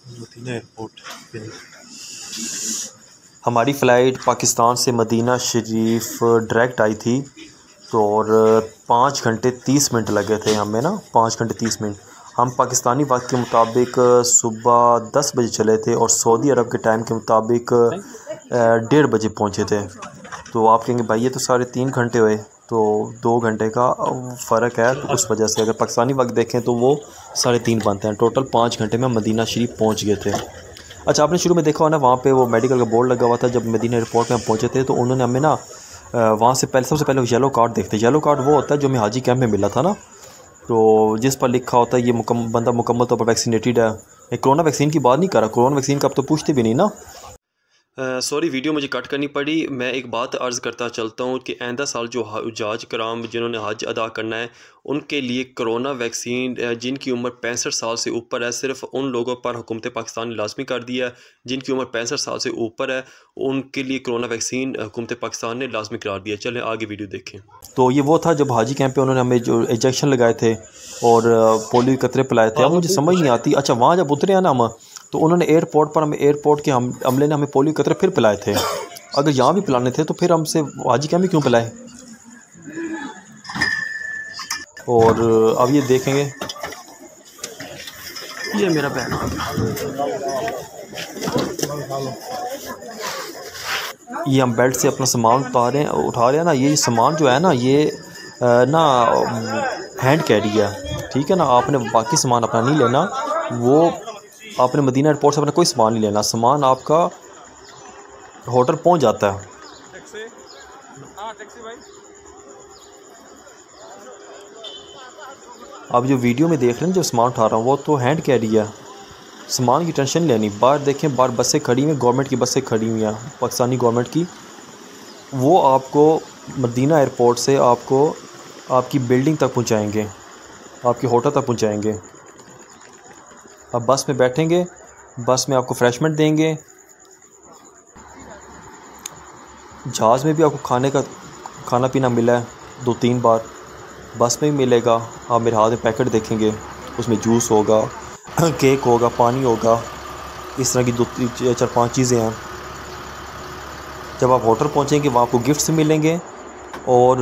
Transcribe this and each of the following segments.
Medina airport पे हमारी flight Pakistan से मदीना शरीफ डायरेक्ट आई थी। तो और 5 घंटे 30 मिनट लगे थे हमें ना, 5 घंटे 30 मिनट। हम पाकिस्तानी वक्त के मुताबिक सुबह 10 बजे चले थे और सऊदी अरब के टाइम के मुताबिक 1:30 बजे पहुँचे थे। तो आप कहेंगे भाई ये तो साढ़े 3 घंटे हुए, तो 2 घंटे का फ़र्क है। तो उस वजह से अगर पाकिस्तानी वक्त देखें तो वो 3:30 बनते हैं। टोटल 5 घंटे में मदीना शरीफ पहुँच गए थे। अच्छा, आपने शुरू में देखा हो ना, वहाँ पे वो मेडिकल का बोर्ड लगा हुआ था। जब मदीना एयरपोर्ट में हम पहुँचे थे तो उन्होंने हमें ना वहाँ से पहले सबसे पहले येलो कार्ड देखते। येलो कार्ड वो होता है जो हमें हाजी कैंप में मिला था ना, तो जिस पर लिखा होता है ये बंदा मुकम्मल तौर पर वैक्सीनेटेड है। कोरोना वैक्सीन की बात नहीं कर रहा, कोरोना वैक्सीन का अब तो पूछते भी नहीं ना। सॉरी, वीडियो मुझे कट करनी पड़ी। मैं एक बात अर्ज़ करता चलता हूँ कि आइंदा साल जो हुज्जाज कराम जिन्होंने हज अदा करना है उनके लिए कोरोना वैक्सीन, जिनकी उम्र 65 साल से ऊपर है, सिर्फ उन लोगों पर हुकूमत पाकिस्तान ने लाजमी कर दिया है जिनकी उम्र 65 साल से ऊपर है, उनके लिए कोरोना वैक्सीन हुकूमत पाकिस्तान ने लाजमी करार दिया। चलें आगे वीडियो देखें। तो ये वो था जब हाजी कैंप पे उन्होंने हमें जो इंजेक्शन लगाए थे और पोलियो कतरे पिलाए थे। अब मुझे समझ नहीं आती, अच्छा वहाँ जब उतरे हैं ना हम, तो उन्होंने एयरपोर्ट पर हमें, एयरपोर्ट के अमले ने हमें पोलियो कतरे फिर पिलाए थे। अगर यहाँ भी पिलाने थे तो फिर हमसे हाजी कैंप में क्यों पिलाए। और अब ये देखेंगे, ये मेरा बैग, ये हम बेल्ट से अपना सामान उठा रहे हैं ना। ये सामान जो है ना, ये ना हैंड कैरी है, ठीक है ना। आपने बाकी सामान अपना नहीं लेना, वो आपने मदीना एयरपोर्ट से अपना कोई सामान नहीं लेना। सामान आपका होटल पहुंच जाता है। अब जो वीडियो में देख रहे हैं जो सामान उठा रहा हूँ वो तो हैंड कैरी है, सामान की टेंशन नहीं लेनी। बाहर देखें, बाहर बसें खड़ी हुई हैं, गवर्नमेंट की बसें खड़ी हुई हैं, पाकिस्तानी गवर्नमेंट की। वो आपको मदीना एयरपोर्ट से आपको आपकी बिल्डिंग तक पहुँचाएँगे, आपके होटल तक पहुँचाएँगे। अब बस में बैठेंगे, बस में आपको फ्रेशमेंट देंगे। जहाज़ में भी आपको खाना पीना मिला है 2-3 बार, बस में भी मिलेगा। आप मेरे हाथ में पैकेट देखेंगे, उसमें जूस होगा, केक होगा, पानी होगा, इस तरह की 2-4-5 चीज़ें हैं। जब आप होटल पहुंचेंगे वहाँ आपको गिफ्ट्स मिलेंगे और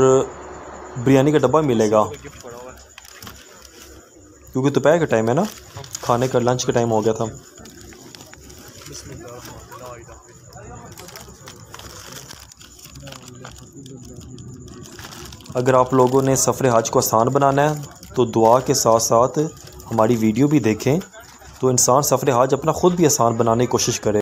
बिरयानी का डब्बा मिलेगा, क्योंकि दोपहर का टाइम है ना, खाने का लंच का टाइम हो गया था। अगर आप लोगों ने सफ़र हज को आसान बनाना है तो दुआ के साथ साथ हमारी वीडियो भी देखें, तो इंसान सफ़र हज अपना ख़ुद भी आसान बनाने की कोशिश करे।